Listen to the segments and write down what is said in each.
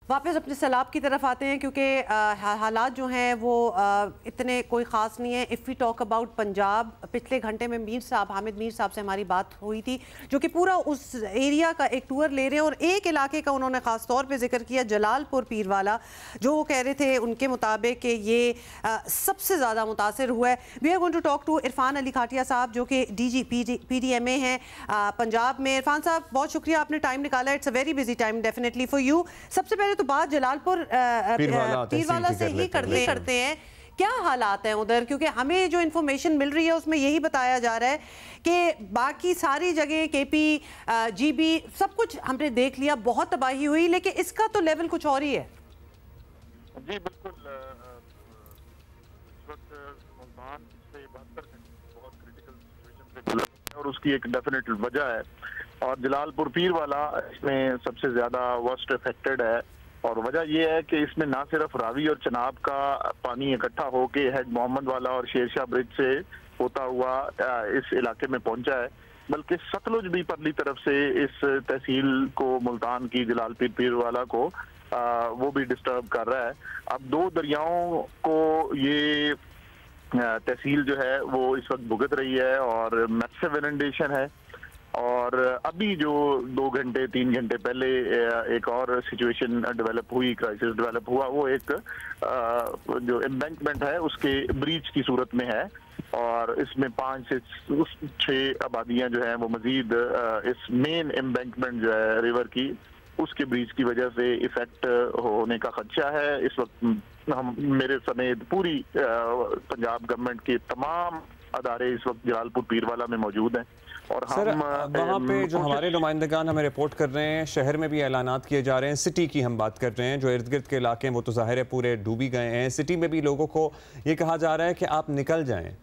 वापस अपने सैलाब की तरफ आते हैं क्योंकि हालात जो हैं वो इतने कोई ख़ास नहीं है। If we talk about Punjab, पिछले घंटे में हामिद मीर साहब से हमारी बात हुई थी जो कि पूरा उस एरिया का एक टूर ले रहे हैं और एक इलाके का उन्होंने ख़ास तौर पे जिक्र किया, जलालपुर पीरवाला, जो वो कह रहे थे उनके मुताबिक कि ये सबसे ज़्यादा मुतासर हुआ है। We are going to talk to Irfan Ali Khatia sahab जो कि DG PDMA हैं पंजाब में। इरफान साहब, बहुत शुक्रिया, आपने टाइम निकाला। It's a very busy time definitely for you. सबसे पहले तो बात जलालपुर पीरवाला से ही करते हैं, क्या हालात हैं उधर, क्योंकि हमें जो इन्फॉर्मेशन मिल रही है उसमें यही बताया जा रहा है कि बाकी सारी जगह KP GB सब कुछ हमने देख लिया, बहुत तबाही हुई, लेकिन इसका तो लेवल कुछ और ही है। जी बिल्कुल, इस वक्त मुल्तान से 72 घंटे बहुत क्रिटिकल सिचुएशन से गुजर रहा है और उसकी एक डेफिनेट वजह है, और जलालपुर पीरवाला इसमें सबसे ज्यादा वर्स्ट अफेक्टेड है। और वजह यह है कि इसमें ना सिर्फ रावी और चनाब का पानी इकट्ठा होके हेड मोहम्मद वाला और शेरशाह ब्रिज से होता हुआ इस इलाके में पहुंचा है, बल्कि सतलुज भी परली तरफ से इस तहसील को, मुल्तान की जलालपुर पीरवाला को वो भी डिस्टर्ब कर रहा है। अब दो दरियाओं को ये तहसील जो है वो इस वक्त भुगत रही है और मैसिव इनंडेशन है। और अभी जो 2 घंटे 3 घंटे पहले एक और सिचुएशन डेवलप हुई, क्राइसिस डेवलप हुआ, वो एक जो एम्बैंकमेंट है उसके ब्रीच की सूरत में है, और इसमें 5 से 6 आबादियां जो हैं वो मजीद इस मेन एम्बैंकमेंट जो है रिवर की, उसके ब्रीच की वजह से इफेक्ट होने का खदशा है। इस वक्त हम, मेरे समेत पूरी पंजाब गवर्नमेंट के तमाम अदारे इस वक्त जलालपुर पीरवाला में मौजूद हैं। और सर, वहाँ पे जो हमारे नुमाइंदगान हमें रिपोर्ट कर रहे हैं, शहर में भी ऐलानात किए जा रहे हैं, सिटी की हम बात कर रहे हैं, जो इर्द गिर्द के इलाके हैं वो तो जाहिर है पूरे डूबी गए हैं। सिटी में भी लोगों को ये कहा जा रहा है कि आप निकल जाएं।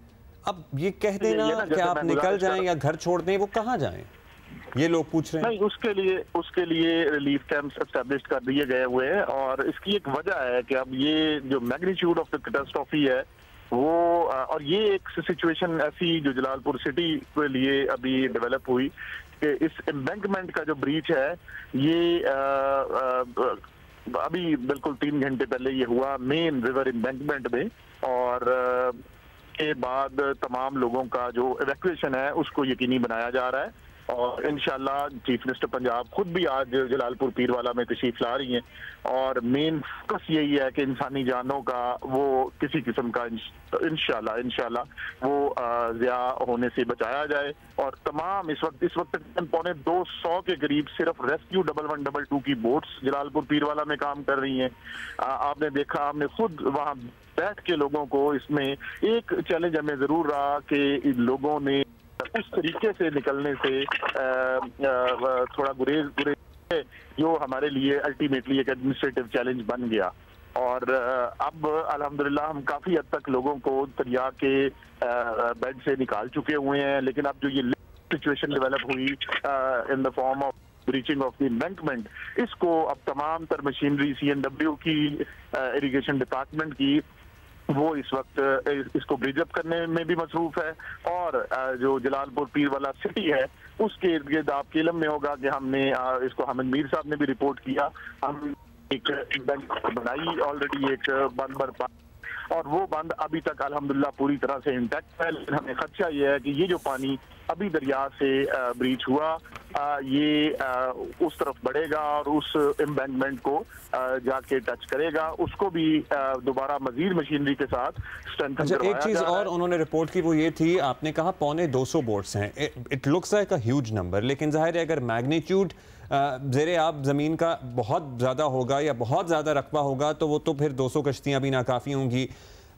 अब ये कह देना कि आप निकल जाएं या घर छोड़ दें, वो कहाँ जाएं, ये लोग पूछ रहे हैं। नहीं, उसके लिए रिलीफ कैंप्स एस्टेब्लिश कर दिए गए हुए हैं, और इसकी एक वजह है कि अब ये जो मैग्नीट्यूड ऑफ द कैटास्ट्रॉफी है वो, और ये एक सिचुएशन ऐसी जो जलालपुर सिटी के लिए अभी डेवलप हुई कि इस एम्बैंकमेंट का जो ब्रीच है ये अभी बिल्कुल 3 घंटे पहले ये हुआ मेन रिवर एम्बैंकमेंट में, और के बाद तमाम लोगों का जो इवैक्यूएशन है उसको यकीनी बनाया जा रहा है। और इंशाल्लाह चीफ मिनिस्टर पंजाब खुद भी आज जलालपुर पीरवाला में तशरीफ ला रही हैं, और मेन फोकस यही है कि इंसानी जानों का वो किसी किस्म का इंशाल्लाह वो ज़िया होने से बचाया जाए। और तमाम इस वक्त 250 के करीब सिर्फ रेस्क्यू 1112 की बोट्स जलालपुर पीरवाला में काम कर रही हैं। आपने देखा, आपने खुद वहाँ बैठ के लोगों को, इसमें एक चैलेंज हमें जरूर रहा कि लोगों ने उस तरीके से निकलने से थोड़ा गुरेज जो हमारे लिए अल्टीमेटली एक एडमिनिस्ट्रेटिव चैलेंज बन गया। और अब अल्हम्दुलिल्लाह हम काफी हद तक लोगों को दरिया के बेड से निकाल चुके हुए हैं, लेकिन अब जो ये सिचुएशन डेवलप हुई in the form of breaching of the embankment, इसको अब तमाम तर मशीनरी CNW की, इरिगेशन डिपार्टमेंट की, वो इस वक्त इसको ब्रिजअप करने में भी मसरूफ है। और जो जलालपुर पीरवाला सिटी है उसके इर्द गिर्द आपके इल्म में होगा कि हमने इसको हामिद मीर साहब ने भी रिपोर्ट किया, हम एक बैंक बनाई ऑलरेडी, एक बंद बर्पा, और वो बंद अभी तक अल्हम्दुलिल्लाह पूरी तरह से इंटैक्ट है। लेकिन हमें खदशा ये है कि ये जो पानी अभी दरिया से ब्रीच हुआ ये उस तरफ बढ़ेगा और उस एम्बैंकमेंट को जाके टच करेगा, उसको भी दोबारा मजीद मशीनरी के साथ स्ट्रेंथन करवाया। एक चीज और उन्होंने रिपोर्ट की, वो ये थी, आपने कहा 250 बोट्स हैं, it looks like a huge number, लेकिन जाहिर है अगर मैग्नीट्यूड ज़ेरे आप ज़मीन का बहुत ज़्यादा होगा या बहुत ज़्यादा रकबा होगा तो वो तो फिर 200 कश्तियाँ भी नाकाफ़ी होंगी।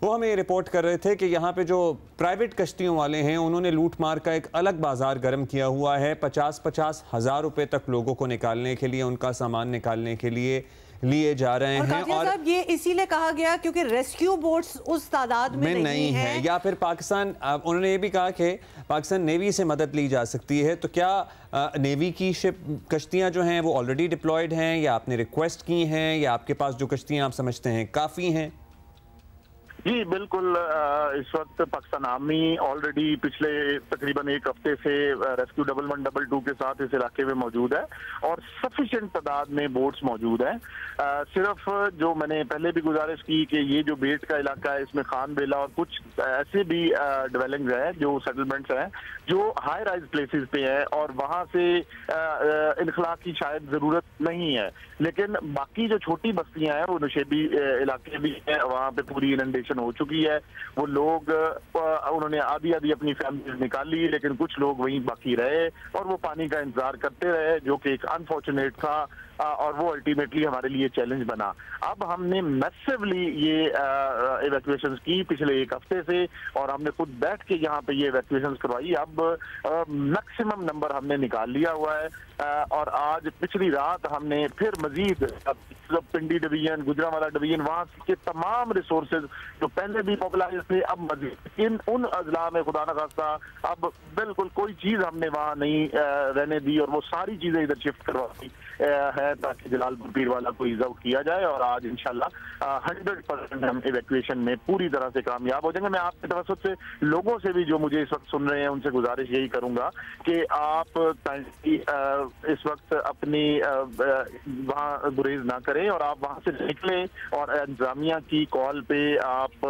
वो हमें ये रिपोर्ट कर रहे थे कि यहाँ पे जो प्राइवेट कश्तियों वाले हैं उन्होंने लूट मार का एक अलग बाजार गर्म किया हुआ है। 50-50 हज़ार रुपये तक लोगों को निकालने के लिए, उनका सामान निकालने के लिए लिए जा रहे हैं। और साहब ये इसीलिए कहा गया क्योंकि रेस्क्यू बोट्स उस तादाद में नहीं है, या फिर पाकिस्तान, उन्होंने ये भी कहा कि पाकिस्तान नेवी से मदद ली जा सकती है। तो क्या नेवी की शिप कश्तियां जो हैं वो ऑलरेडी डिप्लॉयड हैं, या आपने रिक्वेस्ट की हैं, या आपके पास जो कश्तियां आप समझते हैं काफ़ी हैं? जी बिल्कुल, इस वक्त पाकिस्तान आर्मी ऑलरेडी पिछले तकरीबन एक हफ्ते से रेस्क्यू 1112 के साथ इस इलाके में मौजूद है और सफिशिएंट तादाद में बोट्स मौजूद हैं। सिर्फ जो मैंने पहले भी गुजारिश की कि ये जो बेट का इलाका है इसमें खान बेला और कुछ ऐसे भी डेवलपिंग हैं, जो सेटलमेंट्स हैं जो हाई राइज प्लेसेस पे हैं और वहां से इनखला की शायद जरूरत नहीं है, लेकिन बाकी जो छोटी बस्तियां हैं वो नशेबी इलाके भी हैं, वहां पे पूरी इनंडेशन हो चुकी है। वो लोग उन्होंने आधी अपनी फैमिली निकाल ली, लेकिन कुछ लोग वहीं बाकी रहे और वो पानी का इंतजार करते रहे, जो कि एक अनफॉर्चुनेट था और वो अल्टीमेटली हमारे लिए चैलेंज बना। अब हमने मैसिवली ये इवैक्यूएशंस की पिछले एक हफ्ते से और हमने खुद बैठ के यहाँ पे ये इवैक्यूएशंस करवाई। अब मैक्सिमम नंबर हमने निकाल लिया हुआ है और आज पिछली रात हमने फिर मजीद पिंडी डिवीजन, गुजरांवाला डिवीजन, वहां के तमाम रिसोर्सेज जो पहले भी मोबिलाइज थे, अब मजीद उन अजला में खुदा न खास्ता अब बिल्कुल कोई चीज हमने वहां नहीं रहने दी और वो सारी चीजें इधर शिफ्ट करवाई है ताकि जलालपुर पीरवाला को ईज आउट किया जाए और आज इंशाल्लाह 100% हम इवैक्यूएशन में पूरी तरह से कामयाब हो जाएंगे। मैं आपके तवज्जुह से लोगों से भी जो मुझे इस वक्त सुन रहे हैं उनसे गुजारिश यही करूंगा कि आप इस वक्त अपनी वहाँ गुरेज ना करें और आप वहां से निकलें और इंतजामिया की कॉल पे आप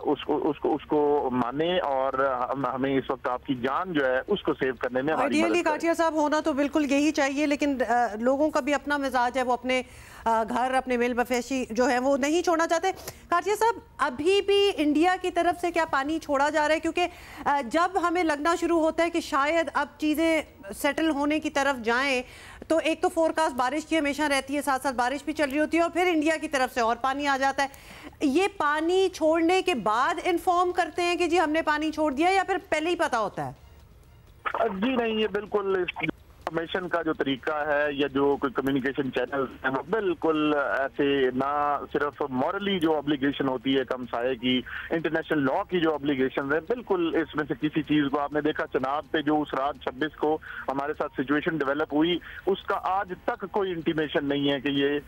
उसको माने और हमें इस वक्त आपकी जान जो है उसको सेव करने में हमारी मदद करें। काटिया साहब, होना तो बिल्कुल यही चाहिए, लेकिन लोगों का भी अपना मिजाज है, वो अपने घर, अपने मेल बफेशी जो है वो नहीं छोड़ना चाहते। काटिया साहब, अभी भी इंडिया की तरफ से क्या पानी छोड़ा जा रहा है? क्योंकि जब हमें लगना शुरू होता है कि शायद अब चीज़ें सेटल होने की तरफ जाएं, तो एक तो फोरकास्ट बारिश की हमेशा रहती है, साथ साथ बारिश भी चल रही होती है और फिर इंडिया की तरफ से और पानी आ जाता है। ये पानी छोड़ने के बाद इन्फॉर्म करते हैं कि जी हमने पानी छोड़ दिया, या फिर पहले ही पता होता है? जी नहीं, ये बिल्कुल इंफॉर्मेशन का जो तरीका है या जो कोई कम्युनिकेशन चैनल है वो बिल्कुल ऐसे ना सिर्फ मॉरली जो ऑब्लिगेशन होती है कम साये की, इंटरनेशनल लॉ की जो ऑब्लिगेशन है, बिल्कुल इसमें से किसी चीज को आपने देखा चनाब पे जो उस रात 26 को हमारे साथ सिचुएशन डेवलप हुई, उसका आज तक कोई इंटीमेशन नहीं है कि ये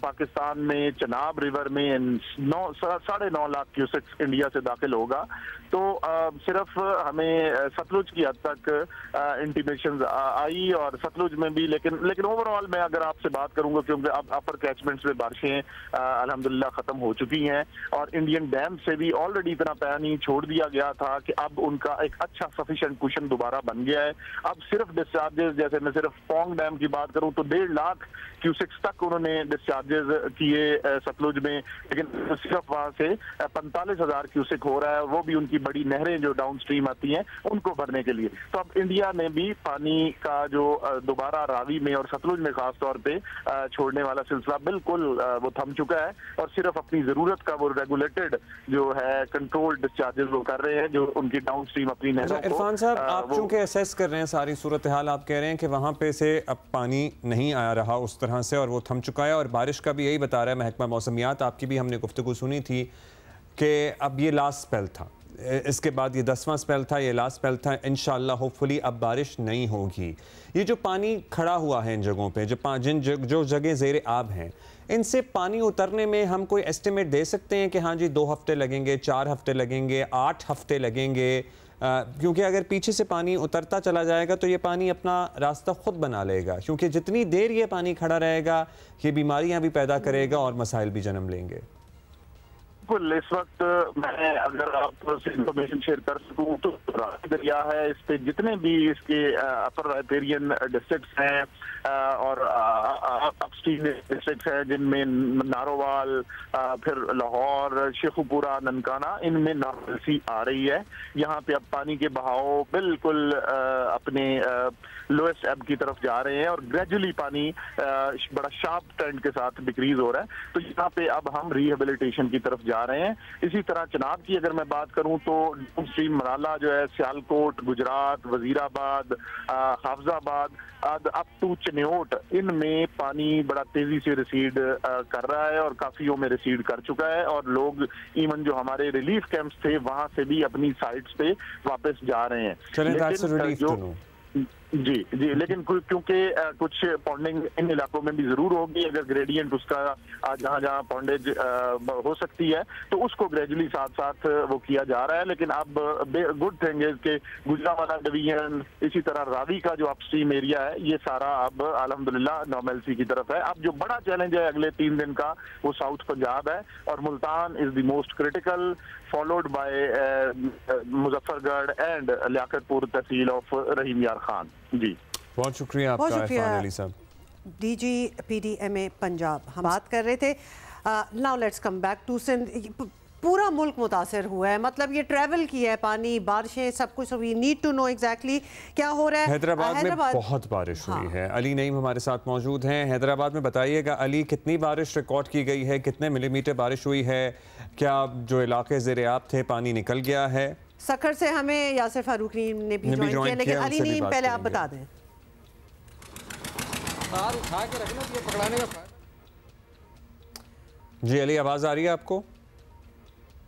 पाकिस्तान में चनाब रिवर में 9.5 लाख क्यूसेक्स इंडिया से दाखिल होगा। तो सिर्फ हमें सतलुज की हद तक इंटीमेशन आई और सतलुज में भी, लेकिन ओवरऑल मैं अगर आपसे बात करूंगा, क्योंकि अब अपर कैचमेंट्स में बारिशें अल्हम्दुलिल्लाह खत्म हो चुकी हैं और इंडियन डैम से भी ऑलरेडी इतना पानी छोड़ दिया गया था कि अब उनका एक अच्छा सफिशिएंट कुशन दोबारा बन गया है। अब सिर्फ डिस्चार्जेस, जैसे मैं सिर्फ पोंग डैम की बात करूं तो 1.5 लाख क्यूसेक्स तक उन्होंने डिस्चार्जेस किए सतलुज में, लेकिन सिर्फ वहां से 45,000 क्यूसेक हो रहा है, वो भी उनकी बड़ी नहरें जो डाउन स्ट्रीम आती हैं उनको भरने के लिए। तो अब इंडिया ने भी पानी का जो दोबारा रावी में और सतलुज में खास तौर पे छोड़ने वाला सिलसिला बिल्कुल वो थम चुका है और सिर्फ अपनी जरूरत का वो रेगुलेटेड जो है कंट्रोल डिस्चार्जेस वो कर रहे हैं, जो उनकी डाउन स्ट्रीम अपनी नहरों को। इरफान साहब, आप चूंकि असेस कर रहे हैं सारी सूरत हाल, आप कह रहे हैं कि वहाँ पे से अब पानी नहीं आ रहा उस तरह से और वो थम चुका है और बारिश का भी यही बता रहा है महकमा मौसमियात, आपकी भी हमने गुफ्तगू सुनी थी कि अब ये लास्ट स्पेल था, इसके बाद ये 10वां स्पेल था, ये लास्ट स्पेल था, इंशाल्लाह होपफुली अब बारिश नहीं होगी। ये जो पानी खड़ा हुआ है इन जगहों पे, जो जगह ज़ेर आब हैं, इनसे पानी उतरने में हम कोई एस्टिमेट दे सकते हैं कि हाँ जी 2 हफ्ते लगेंगे, 4 हफ्ते लगेंगे, 8 हफ्ते लगेंगे? क्योंकि अगर पीछे से पानी उतरता चला जाएगा तो ये पानी अपना रास्ता खुद बना लेगा, क्योंकि जितनी देर ये पानी खड़ा रहेगा ये बीमारियां भी पैदा करेगा और मसाइल भी जन्म लेंगे। बिल्कुल, इस वक्त मैं अगर आपसे इंफॉर्मेशन शेयर कर सकूं तो रावी दरिया है, इस पे जितने भी इसके अपर राइपेरियन डिस्ट्रिक्ट्स हैं और अपस्ट्रीम डिस्ट्रिक्ट्स हैं जिनमें नारोवाल, फिर लाहौर, शेखुपुरा, ननकाना, इनमें नार्मलसी आ रही है। यहाँ पे अब पानी के बहाव बिल्कुल अपने लोएस्ट एब की तरफ जा रहे हैं और ग्रेजुअली पानी बड़ा शार्प ट्रेंड के साथ डिक्रीज हो रहा है। तो यहाँ पे अब हम रिहेबिलिटेशन की तरफ जा रहे हैं। इसी तरह चनाब की अगर मैं बात करूं तो डाउन स्ट्रीम मराला जो है, सियालकोट, गुजरात, वजीराबाद, हाफजाबाद अप टू चन्योट, इनमें पानी बड़ा तेजी से रिसीड कर रहा है और काफियों में रिसीड कर चुका है और लोग इवन जो हमारे रिलीफ कैंप्स थे वहां से भी अपनी साइट्स पे वापस जा रहे हैं। जी जी, लेकिन क्योंकि कुछ पॉन्डिंग इन इलाकों में भी जरूर होगी, अगर ग्रेडियंट उसका जहाँ जहाँ पॉन्डेज हो सकती है तो उसको ग्रेजुअली साथ साथ वो किया जा रहा है। लेकिन अब गुड थिंग है कि गुजरांवाला डिवीजन, इसी तरह रावी का जो अपस्ट्रीम एरिया है, ये सारा अब अल्हम्दुलिल्लाह नॉर्मलसी की तरफ है। अब जो बड़ा चैलेंज है अगले 3 दिन का वो साउथ पंजाब है, और Multan is the most critical, followed by Muzaffargarh and Liaquatpur tehsil of Rahim Yar Khan. जी बहुत शुक्रिया आपका इरफान अली साहब, DG PDMA पंजाब। हम बात कर रहे थे। Now let's come back to Sindh. पूरा मुल्क मुतासर हुआ है, मतलब ये ट्रैवल किया है, पानी, बारिशें, सब कुछ। We need to know exactly क्या हो रहा है। हैदराबाद में बहुत बारिश हुई है। अली नईम हमारे साथ मौजूद हैं हैदराबाद में। बताइएगा अली, कितनी बारिश रिकॉर्ड की गई है, कितने मिलीमीटर बारिश हुई है, क्या जो इलाके ज़ेर-ए-आब थे पानी निकल गया है? सखर से हमें यासिर फारूकी ने भी ज्वाइन किया, लेकिन अली नीम पहले आप बता दें। उठा के रखना, ये पकड़ाने का। जी अली, आवाज़ आ रही है आपको?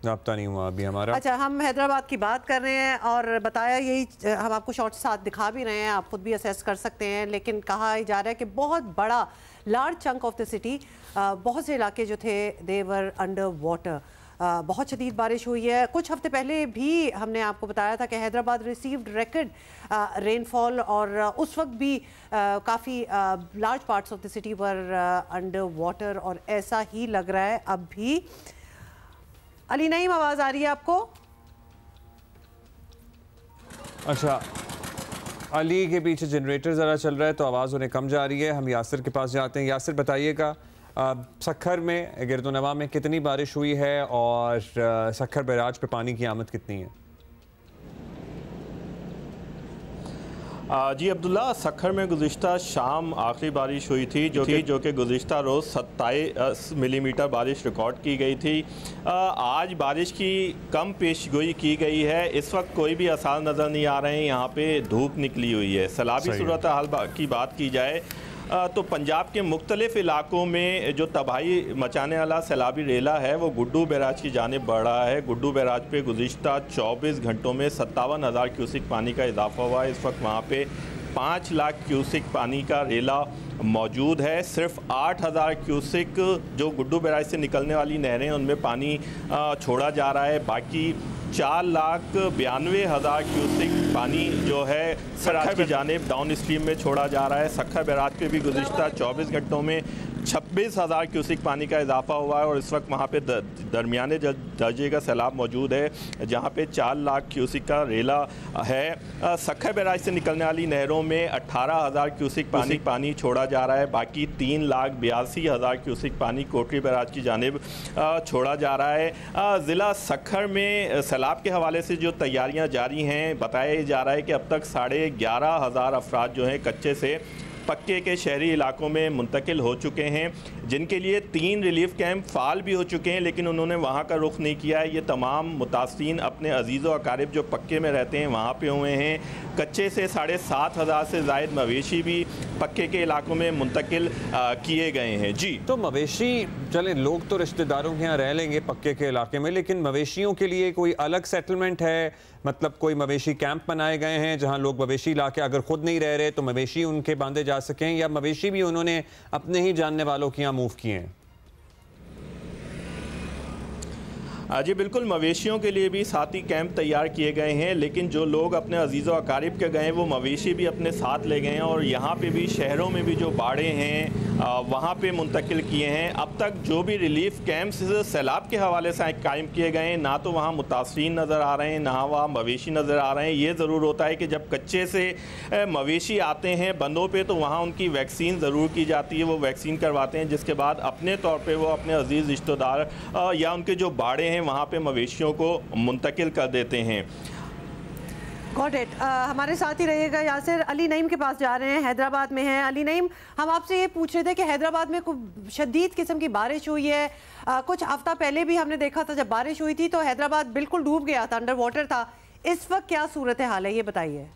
राब्ता नहीं हुआ अभी हमारा। अच्छा, हम हैदराबाद की बात कर रहे हैं और बताया यही, हम आपको शॉर्ट साथ दिखा भी रहे हैं, आप खुद भी असेस कर सकते हैं। लेकिन कहा जा रहा है कि बहुत बड़ा large chunk of the city, बहुत से इलाके जो थे दे वर अंडर वाटर। बहुत शदीद बारिश हुई है। कुछ हफ्ते पहले भी हमने आपको बताया था कि हैदराबाद रिसीव्ड रिकॉर्ड रेनफॉल, और उस वक्त भी काफ़ी large parts of the city were under water, और ऐसा ही लग रहा है अब भी। अली नईम, आवाज़ आ रही है आपको? अच्छा, अली के पीछे जनरेटर ज़रा चल रहा है तो आवाज़ उन्हें कम जा रही है। हम यासिर के पास जाते हैं। यासिर, बताइएगा सखर में, गिरदोनवा में कितनी बारिश हुई है और सखर बैराज पे पानी की आमद कितनी है? जी अब्दुल्ला, सखर में गुज़िश्ता शाम आखिरी बारिश हुई थी जो कि गुज़िश्ता रोज़ 27 मिलीमीटर बारिश रिकॉर्ड की गई थी। आज बारिश की कम पेशगोई की गई है। इस वक्त कोई भी आसार नज़र नहीं आ रहे हैं। यहाँ पे धूप निकली हुई है। सैलाबी सूरत हाल की बात की जाए तो पंजाब के मुख्तलिफ इलाकों में जो तबाही मचाने वाला सैलाबी रेला है वो गुड्डू बैराज की जानिब बढ़ रहा है। गुड्डू बैराज पे गुज़िश्ता 24 घंटों में 57,000 क्यूसिक पानी का इजाफा हुआ है। इस वक्त वहाँ पे 5 लाख क्यूसिक पानी का रेला मौजूद है। सिर्फ 8,000 क्यूसिक जो गुड्डू बैराज से निकलने वाली नहरें उनमें पानी छोड़ा जा रहा है। बाकी 4,92,000 क्यूसिक पानी जो है सखर की जानिब डाउन स्ट्रीम में छोड़ा जा रहा है। सखर बैराज पे भी गुज़िश्ता 24 घंटों में 26,000 क्यूसिक पानी का इजाफा हुआ है, और इस वक्त वहाँ पे दरमियाने दर्जे का सैलाब मौजूद है जहाँ पे 4 लाख क्यूसिक का रेला है। सखर बैराज से निकलने वाली नहरों में 18,000 क्यूसिक पानी छोड़ा जा रहा है। बाकी 3,82,000 क्यूसिक पानी कोटरी बैराज की जानिब छोड़ा जा रहा है। ज़िला सखर में सैलाब के हवाले से जो तैयारियाँ जारी हैं, बताया जा रहा है कि अब तक 11,500 अफराद जो हैं कच्चे से पक्के के शहरी इलाकों में मुंतकिल हो चुके हैं, जिनके लिए 3 रिलीफ कैंप फ़ाल भी हो चुके हैं, लेकिन उन्होंने वहाँ का रुख नहीं किया है। ये तमाम मुतासिरीन अपने अजीज़ व अकारिब जो पक्के में रहते हैं वहाँ पे हुए हैं। कच्चे से 7,500 से ज़ायद मवेशी भी पक्के के इलाकों में मुंतकिल किए गए हैं। जी, तो मवेशी, चलें लोग तो रिश्तेदारों के यहाँ रह लेंगे पक्के के इलाके में, लेकिन मवेशियों के लिए कोई अलग सेटलमेंट है? मतलब कोई मवेशी कैंप बनाए गए हैं जहाँ लोग मवेशी ला के, अगर खुद नहीं रह रहे तो मवेशी उनके बांधे जा सकें, या मवेशी भी उन्होंने अपने ही जानने वालों के यहाँ मूव किए हैं? जी बिल्कुल, मवेशियों के लिए भी साथी कैंप तैयार किए गए हैं, लेकिन जो लोग अपने अजीज़ व अकारिब के गए वो मवेशी भी अपने साथ ले गए हैं, और यहाँ पे भी शहरों में भी जो बाड़े हैं वहाँ पे मुंतकिल किए हैं। अब तक जो भी रिलीफ कैंप्स सैलाब के हवाले से कायम किए गए हैं, ना तो वहाँ मुतासरीन नज़र आ रहे हैं, ना वहाँ मवेशी नज़र आ रहे हैं। ये ज़रूर होता है कि जब कच्चे से मवेशी आते हैं बंदों पे तो वहाँ उनकी वैक्सीन ज़रूर की जाती है, वो वैक्सीन करवाते हैं, जिसके बाद अपने तौर पर वो अपने अजीज़ रिश्तेदार या उनके जो बाड़े हैं वहाँ पे मवेशियों को मुंतकिल कर देते हैं। Got it. हमारे साथ ही रहिएगा यासिर। अली नईम के पास जा रहे हैं, हैदराबाद में हैं। अली नईम, हम आपसे ये पूछ रहे थे कि हैदराबाद में शदीद किस्म की बारिश हुई है। कुछ हफ्ता पहले भी हमने देखा था जब बारिश हुई थी तो हैदराबाद बिल्कुल डूब गया था, अंडर वाटर था। इस वक्त क्या सूरत हाल है, ये बताइए।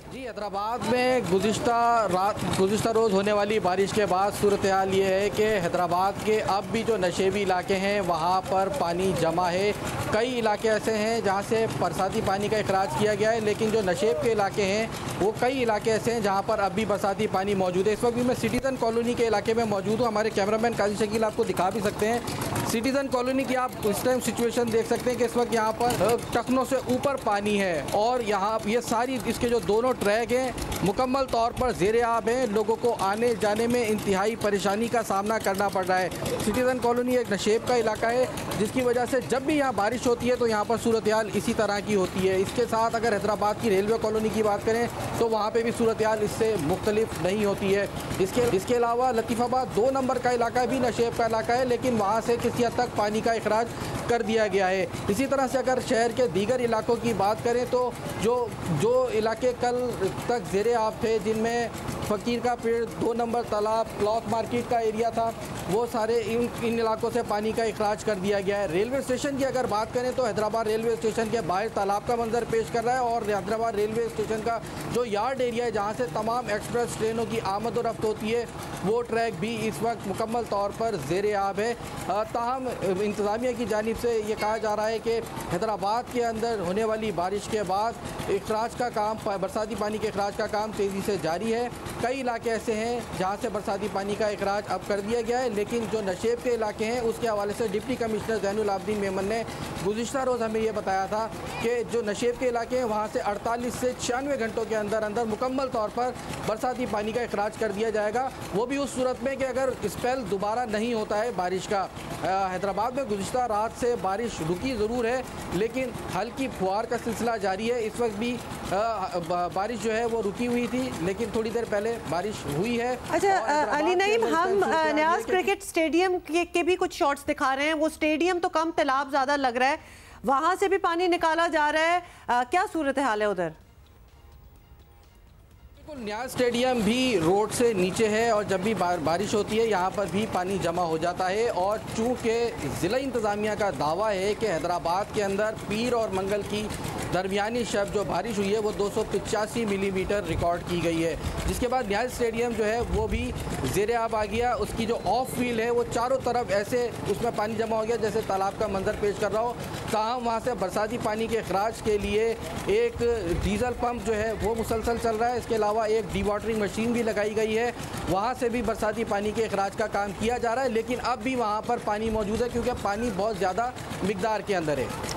जी, हैदराबाद में गुज़िश्ता रोज़ होने वाली बारिश के बाद सूरत हाल ये है कि हैदराबाद के अब भी जो नशेबी इलाके हैं वहाँ पर पानी जमा है। कई इलाके ऐसे हैं जहाँ से बरसाती पानी का इखराज किया गया है, लेकिन जो नशेब के इलाके हैं वो कई इलाके ऐसे हैं जहाँ पर अब भी बरसाती पानी मौजूद है। इस वक्त भी मैं सिटीज़न कॉलोनी के इलाके में मौजूद हूँ। हमारे कैमरामैन काजी शकील आपको दिखा भी सकते हैं सिटीज़न कॉलोनी की। आप इस टाइम सिचुएशन देख सकते हैं कि इस वक्त यहाँ पर टखनों से ऊपर पानी है और यहाँ ये सारी इसके जो दोनों ट्रैक हैं मुकम्मल तौर पर ज़ेरे आब हैं। लोगों को आने जाने में इंतहाई परेशानी का सामना करना पड़ रहा है। सिटीज़न कॉलोनी एक नशेब का इलाका है, जिसकी वजह से जब भी यहाँ बारिश होती है तो यहाँ पर सूरत हाल इसी तरह की होती है। इसके साथ अगर हैदराबाद की रेलवे कॉलोनी की बात करें तो वहाँ पर भी सूरत हाल इससे मुख्तलिफ नहीं होती है। इसके अलावा लतीफ़ाबाद 2 नंबर का इलाका भी नशेब का इलाका है, लेकिन वहाँ से किसी हद तक पानी का इखराज कर दिया गया है। इसी तरह से अगर शहर के दीगर इलाकों की बात करें तो जो इलाके कल तक ज़ेरे आब थे, जिनमें फ़कीर का पेड़, 2 नंबर तालाब, क्लॉथ मार्केट का एरिया था, वो सारे इन इलाकों से पानी का इखराज कर दिया गया है। रेलवे स्टेशन की अगर बात करें तो हैदराबाद रेलवे स्टेशन के बाहर तालाब का मंजर पेश कर रहा है और हैदराबाद रेलवे स्टेशन का जो यार्ड एरिया है जहाँ से तमाम एक्सप्रेस ट्रेनों की आमद और रफ्त होती है, वो ट्रैक भी इस वक्त मुकम्मल तौर पर ज़ेरे आब है। ताहम इंतज़ामिया की जानिब से ये कहा जा रहा है कि हैदराबाद के अंदर होने वाली बारिश के बाद इखराज का काम, बरसाती पानी के इखराज का काम तेज़ी से जारी है। कई इलाके ऐसे हैं जहाँ से बरसाती पानी का इखराज अब कर दिया गया है, लेकिन जो नशेब के इलाके हैं उसके हवाले से डिप्टी कमिश्नर ज़ैनुल आबदीन मेमन ने गुज़िश्ता रोज़ हमें ये बताया था कि जो नशेब के इलाके हैं वहाँ से 48 से 96 घंटों के अंदर अंदर मुकम्मल तौर पर बरसाती पानी का इखराज कर दिया जाएगा। वो भी उस सूरत में कि अगर स्पेल दोबारा नहीं होता है बारिश का। हैदराबाद में गुज़िश्ता रात से बारिश रुकी ज़रूर है, लेकिन हल्की फुहार का सिलसिला जारी है। इस वक्त भी बारिश जो है वो रुकी हुई थी, लेकिन थोड़ी देर पहले बारिश हुई है। अच्छा अली नईम, हम न्याज क्रिकेट स्टेडियम के भी कुछ शॉट्स दिखा रहे हैं। वो स्टेडियम तो कम, तालाब ज़्यादा लग रहा है, वहाँ से भी पानी निकाला जा रहा है। क्या सूरत हाल है उधर? न्याज स्टेडियम भी रोड से नीचे है और जब भी बारिश होती है यहाँ पर भी पानी जमा हो जाता है। और चूँकि ज़िला इंतज़ामिया का दावा है कि हैदराबाद के अंदर पीर और मंगल की दरमियानी शब जो बारिश हुई है वो 285 मिलीमीटर रिकॉर्ड की गई है, जिसके बाद न्याज स्टेडियम जो है वो भी ज़ेरे आब आ गया। उसकी जो ऑफ फील्ड है वो चारों तरफ ऐसे उसमें पानी जमा हो गया जैसे तालाब का मंजर पेश कर रहा हो। ताहम वहाँ से बरसाती पानी के अखराज के लिए एक डीजल पंप जो है वो मुसलसल चल रहा है। इसके अलावा एक डी वाटरिंग मशीन भी लगाई गई है, वहाँ से भी बरसाती पानी के अखराज का काम किया जा रहा है, लेकिन अब भी वहाँ पर पानी मौजूद है क्योंकि पानी बहुत ज़्यादा मिकदार के अंदर है।